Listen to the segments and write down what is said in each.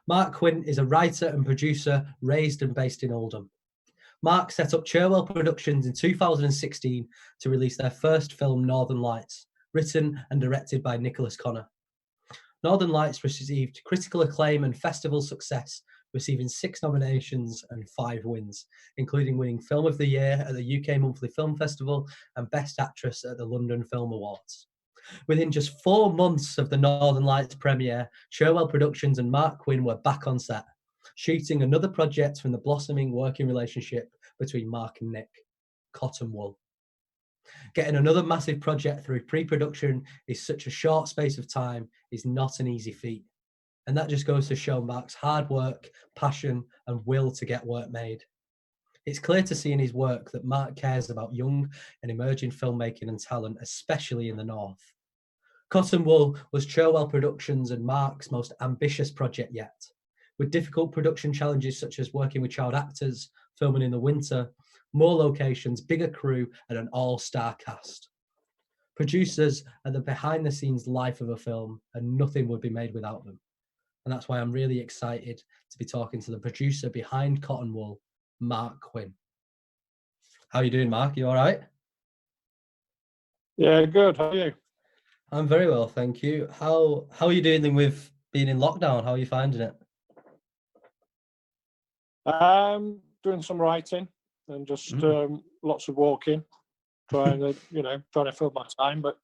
Mark Quinn is a writer and producer raised and based in Oldham. Mark set up Cherwell Productions in 2016 to release their first film, Northern Lights, written and directed by Nicholas Connor. Northern Lights received critical acclaim and festival success, receiving 6 nominations and 5 wins, including winning Film of the Year at the UK Monthly Film Festival and Best Actress at the London Film Awards. Within just 4 months of the Northern Lights premiere, Cherwell Productions and Mark Quinn were back on set, shooting another project from the blossoming working relationship between Mark and Nick, Cotton Wool. Getting another massive project through pre-production in such a short space of time is not an easy feat. And that just goes to show Mark's hard work, passion, and will to get work made. It's clear to see in his work that Mark cares about young and emerging filmmaking and talent, especially in the North. Cotton Wool was Cherwell Productions and Mark's most ambitious project yet, with difficult production challenges such as working with child actors, filming in the winter, more locations, bigger crew, and an all-star cast. Producers are the behind-the-scenes life of a film, and nothing would be made without them. And that's why I'm really excited to be talking to the producer behind Cotton Wool, Mark Quinn. How are you doing, Mark? You all right? Yeah, good. How are you? I'm very well, thank you. How are you doing with being in lockdown? How are you finding it? Doing some writing and just lots of walking, trying to fill my time, but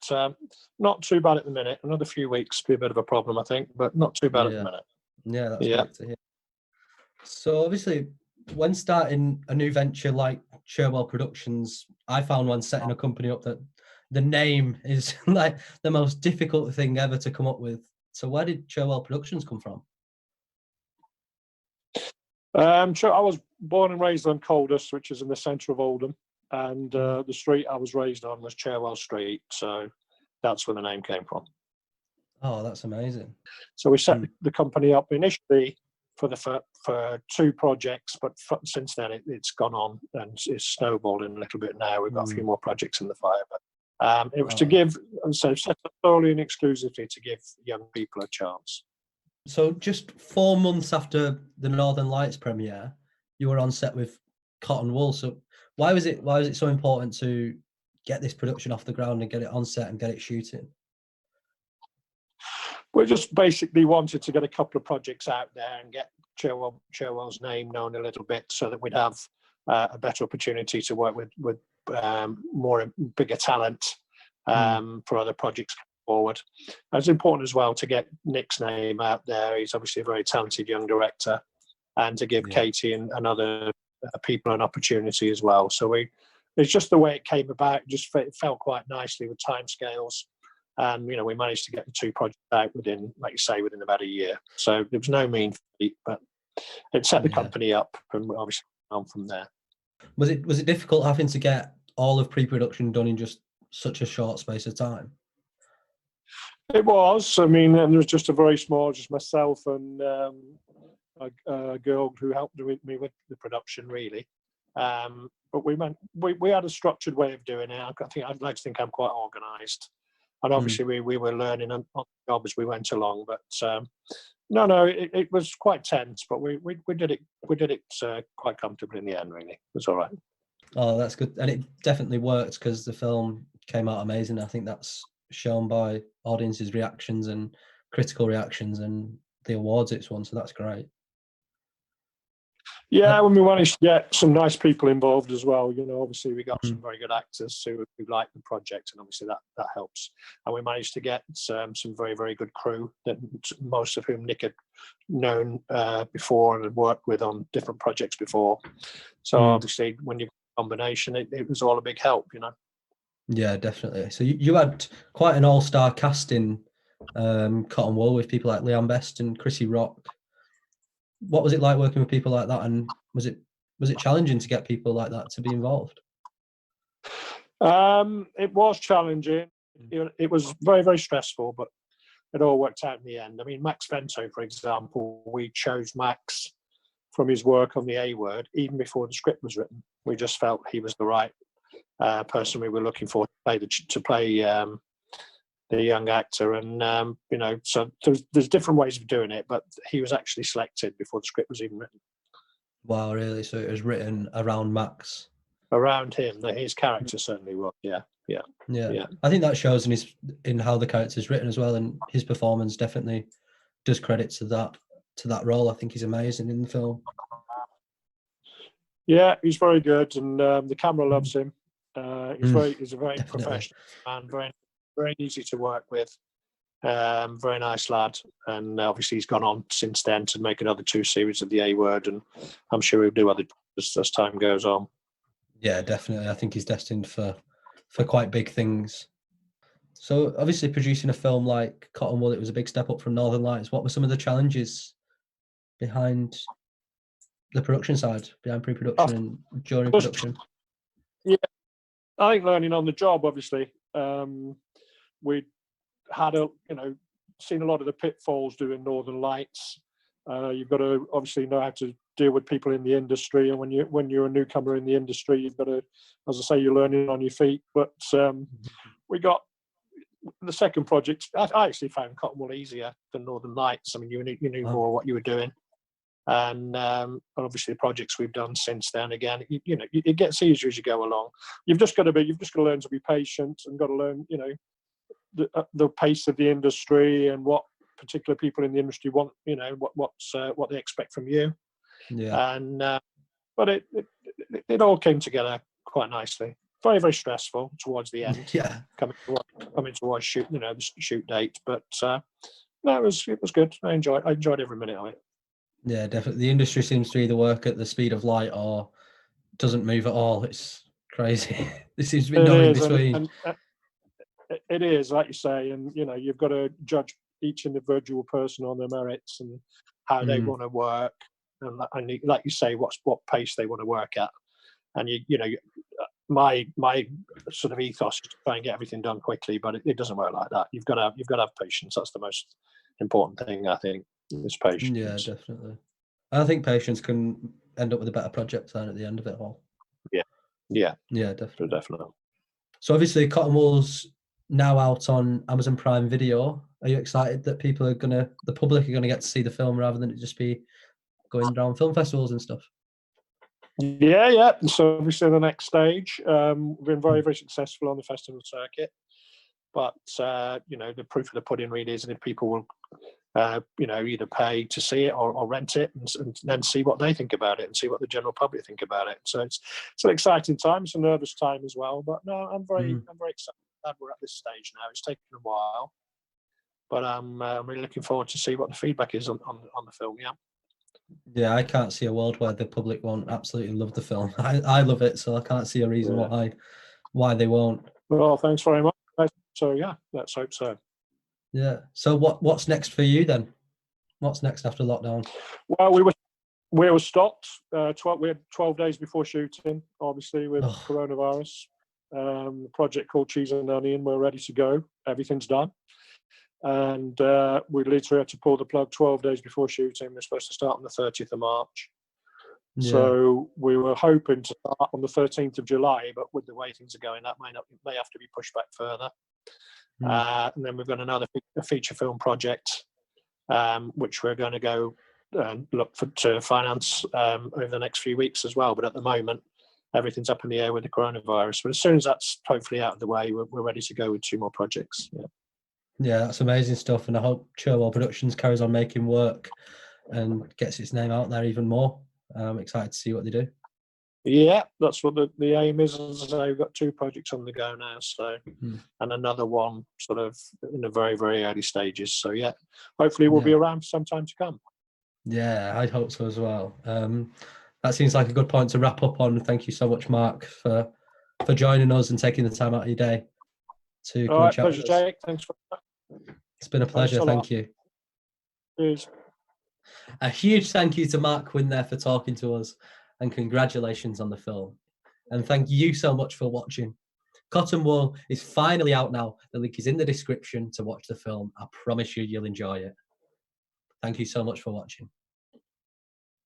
not too bad at the minute. Another few weeks be a bit of a problem, I think, but not too bad at the minute. Yeah, that's great to hear. So obviously, when starting a new venture like Cherwell Productions, I found when setting a company up that the name is like the most difficult thing ever to come up with. So where did Cherwell Productions come from? Sure, I was born and raised on Coldus, which is in the centre of Oldham, and the street I was raised on was Cherwell Street, so that's where the name came from. Oh, that's amazing. So we set the company up initially for 2 projects, but since then it's gone on and it's snowballing a little bit now. We've got a few more projects in the fire, but it was to give, so set up solely and exclusively to give young people a chance. So just 4 months after the Northern Lights premiere, you were on set with Cotton Wool. So why was it so important to get this production off the ground and get it on set and get it shooting? We just basically wanted to get a couple of projects out there and get Cherwell's name known a little bit, so that we'd have a better opportunity to work with more bigger talent for other projects forward. And it's important as well to get Nick's name out there. He's obviously a very talented young director, and to give Katie and other people an opportunity as well. So it's just the way it came about. It fell quite nicely with timescales. And, we managed to get the 2 projects out within, like you say, within about a year. So it was no mean feat, but it set the company up, and obviously on from there. Was it difficult having to get all of pre-production done in just such a short space of time? It was. I mean, and there was just a very small, just myself and a girl who helped me with the production, really. But we had a structured way of doing it. I'd like to think I'm quite organised. And obviously we were learning on the job as we went along, but it was quite tense, but we did it quite comfortably in the end. Really, it was all right. Oh, that's good, and it definitely worked because the film came out amazing. I think that's shown by audiences' reactions and critical reactions and the awards it's won. So that's great. Yeah, when we managed to get some nice people involved as well, obviously we got some very good actors who liked the project, and obviously that helps. And we managed to get some very, very good crew, that most of whom Nick had known before and had worked with on different projects before. So obviously when you combination, it was all a big help, Yeah, definitely. So you had quite an all-star cast in Cotton Wool with people like Leon Best and Chrissy Rock. What was it like working with people like that, and was it challenging to get people like that to be involved? It was challenging. It was very, very stressful, but it all worked out in the end. I mean, Max Vento, for example, we chose Max from his work on the A Word even before the script was written. We just felt he was the right person we were looking for to play the young actor, and so there's different ways of doing it, but he was actually selected before the script was even written. Wow, really? So it was written around Max. Around him, his character certainly was. Yeah. I think that shows in how the character's written as well, and his performance definitely does credit to that role. I think he's amazing in the film. Yeah, he's very good, and the camera loves him. He's a very Definitely. professional man, very very easy to work with. Very nice lad, and obviously he's gone on since then to make another 2 series of the A Word, and I'm sure he'll do other as time goes on. Yeah, definitely. I think he's destined for quite big things. So obviously producing a film like Cotton Wool, it was a big step up from Northern Lights. What were some of the challenges behind the production side, behind pre-production and during production? Yeah, I think learning on the job, obviously. We had seen a lot of the pitfalls doing Northern Lights. You've got to obviously know how to deal with people in the industry, and when you're a newcomer in the industry, you've got to, as I say, you're learning on your feet. But we got the second project. I actually found Cotton Wool easier than Northern Lights. I mean, you knew more what you were doing, and obviously the projects we've done since then. Again, it gets easier as you go along. You've just got to learn to be patient, and got to learn, the pace of the industry and what particular people in the industry want, what they expect from you. Yeah. And but it all came together quite nicely. Very, very stressful towards the end. Yeah. Coming towards shoot, the shoot date. But no, it was good. I enjoyed every minute of it. Yeah, definitely. The industry seems to either work at the speed of light or doesn't move at all. It's crazy. There seems to be no in between. It is, like you say, and you've got to judge each individual person on their merits and how they want to work, and like you say, what pace they want to work at. And my sort of ethos is to try and get everything done quickly, but it doesn't work like that. You've got to have patience. That's the most important thing, I think, is patience. Yeah, definitely. I think patience can end up with a better project than at the end of it all. Yeah, definitely. So obviously, Cotton Wool's now out on Amazon Prime Video. Are you excited that the public are gonna get to see the film rather than it just be going around film festivals and stuff? Yeah. So obviously the next stage. We've been very, very successful on the festival circuit, but the proof of the pudding really is if people will, either pay to see it or rent it, and then see what they think about it and see what the general public think about it. So it's an exciting time. It's a nervous time as well, but no, I'm very excited. Glad we're at this stage now. It's taken a while, but I'm really looking forward to see what the feedback is on the film. Yeah, I can't see a world where the public won't absolutely love the film. I love it, so I can't see a reason why they won't. Well, thanks very much. So yeah, let's hope so. Yeah. So what's next for you then? What's next after lockdown? Well, we were stopped. We had 12 days before shooting, obviously with coronavirus. The project called Cheese and Onion, we're ready to go. Everything's done. And we literally had to pull the plug 12 days before shooting. We're supposed to start on the 30th of March. Yeah. So we were hoping to start on the 13th of July, but with the way things are going, that may have to be pushed back further. And then we've got another feature film project, which we're going to go look to finance over the next few weeks as well. But at the moment, everything's up in the air with the coronavirus. But as soon as that's hopefully out of the way, we're ready to go with 2 more projects. Yeah, that's amazing stuff. And I hope Cherwell Productions carries on making work and gets its name out there even more. I'm excited to see what they do. Yeah, that's what the aim is. As I say, we've got 2 projects on the go now, so and another one sort of in the very, very early stages. So yeah, hopefully we'll be around for some time to come. Yeah, I hope so as well. That seems like a good point to wrap up on. Thank you so much, Mark, for joining us and taking the time out of your day to come and chat with us. Pleasure, Jake. Thanks for that. It's been a pleasure. Thank you. Cheers. A huge thank you to Mark Quinn there for talking to us, and congratulations on the film. And thank you so much for watching. Cotton Wool is finally out now. The link is in the description to watch the film. I promise you'll enjoy it. Thank you so much for watching.